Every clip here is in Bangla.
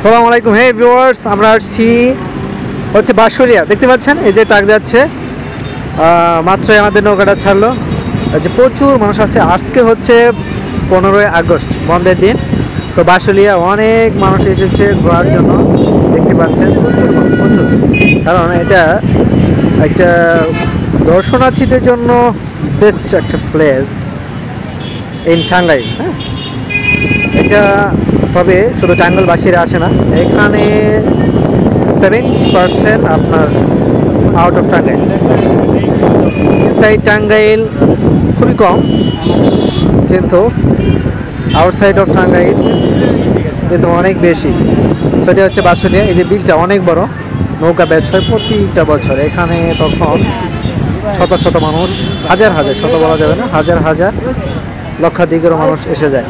আসসালামু আলাইকুম। হে ভিউয়ার্স, আমরা আসছি হচ্ছে বাঁশলিয়া। দেখতে পাচ্ছেন এই যে ট্রাক যাচ্ছে, মাত্রই আমাদের নৌকাটা ছাড়লো। যে প্রচুর মানুষ আছে। আজকে হচ্ছে 15ই আগস্ট, বন্ধের দিন। তো বাঁশলিয়া অনেক মানুষ এসেছে ঘোরার জন্য। দেখতে পাচ্ছেন প্রচুর মানুষ, প্রচুর। কারণ এটা একটা দর্শনার্থীদের জন্য বেস্ট একটা প্লেস ইন টাঙ্গাইল। হ্যাঁ, এটা তবে শুধু টাঙ্গাইলবাসীরা আসে না, এখানে 70% আপনার out of Tangail. Inside Tangail খুবই কম, কিন্তু আউটসাইড অফ টাঙ্গাইল কিন্তু অনেক বেশি। সেটা হচ্ছে বাঁশলিয়া। এই যে বিলটা অনেক বড়, নৌকা ব্যাচ হয় প্রতিটা বছর এখানে। তখন শত শত মানুষ, হাজার হাজার, শত বলা যাবে না, হাজার হাজার লক্ষাধিকেরও মানুষ এসে যায়।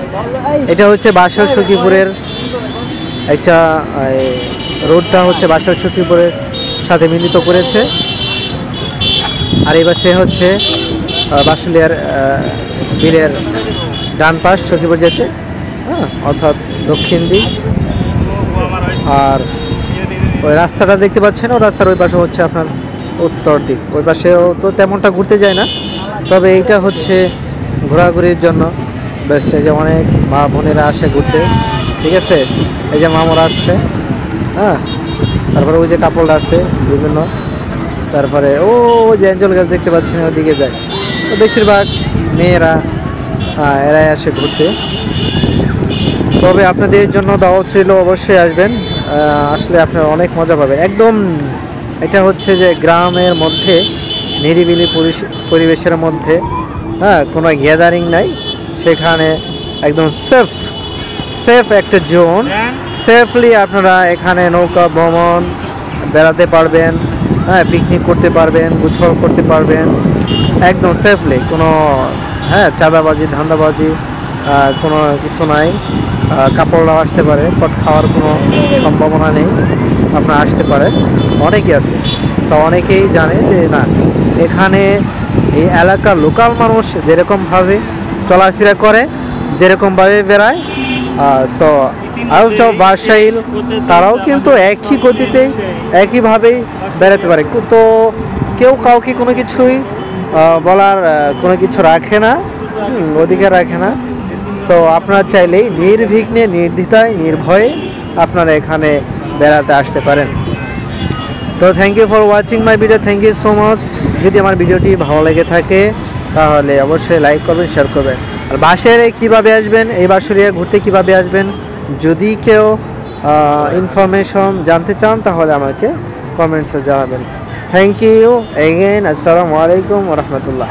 এটা হচ্ছে বাসার সখীপুরের একটা রোডটা হচ্ছে বাসার সখীপুরের সাথে মিলিত করেছে। আর এই পাশে হচ্ছে বাঁশলিয়ার বিলের ডান পাশ সখীপুর যেতে, হ্যাঁ, অর্থাৎ দক্ষিণ দিক। আর ওই রাস্তাটা দেখতে পাচ্ছেন, ও রাস্তার ওই পাশে হচ্ছে আপনার উত্তর দিক। ওই পাশেও তো তেমনটা ঘুরতে যায় না, তবে এইটা হচ্ছে ঘোরাঘুরির জন্য বেস্ট। এই যে অনেক মা বোনেরা আসে ঘুরতে, ঠিক আছে। এই যে মামরা আসছে, হ্যাঁ, তারপরে ওই যে কাপড় আসছে বিভিন্ন, তারপরে ও যে অ্যাঞ্জেল গাছ দেখতে পাচ্ছেন ওদিকে যায়। তো বেশিরভাগ মেয়েরা এরাই আসে ঘুরতে। তবে আপনাদের জন্য দাওয়াত ছিল, অবশ্যই আসবেন। আসলে আপনারা অনেক মজা পাবেন। একদম এটা হচ্ছে যে গ্রামের মধ্যে, নিরিবিলি পরিবেশের মধ্যে, হ্যাঁ, কোনো গ্যাদারিং নাই। সেখানে একদম সেফ একটা জোন। সেফলি আপনারা এখানে নৌকা ভ্রমণ বেড়াতে পারবেন, হ্যাঁ, পিকনিক করতে পারবেন, গোসল করতে পারবেন একদম সেফলি। কোনো চাঁদাবাজি, ধান্দাবাজি কোনো কিছু নাই। কাপড়রাও আসতে পারে, পট খাওয়ার কোনো সম্ভাবনা নেই। আপনারা আসতে পারে, অনেকেই আছে। সো অনেকেই জানে যে না, এখানে এই এলাকার লোকাল মানুষ যেরকমভাবে চলাফেরা করে, যেরকমভাবে বেড়ায়, সো আউট অফ বাসাইল তারাও কিন্তু একই গতিতে একইভাবেই বেড়াতে পারে। তো কেউ কাউকে কোনো কিছুই বলার কোনো কিছু রাখে না, অধিকার রাখে না। সো আপনারা চাইলেই নির্বিঘ্নে, নির্দ্বিধায়, নির্ভয়ে আপনারা এখানে বেড়াতে আসতে পারেন। তো thank you for watching my video, thank you so much. যদি আমার ভিডিওটি ভালো লেগে থাকে তাহলে অবশ্যই লাইক করবেন, শেয়ার করবেন। আর বাসায় কীভাবে আসবেন, এই বাঁশলিয়া ঘুরতে কীভাবে আসবেন, যদি কেউ ইনফরমেশন জানতে চান তাহলে আমাকে কমেন্টসে জানাবেন। Thank you again. আসসালামু আলাইকুম ওয়া রাহমাতুল্লাহ।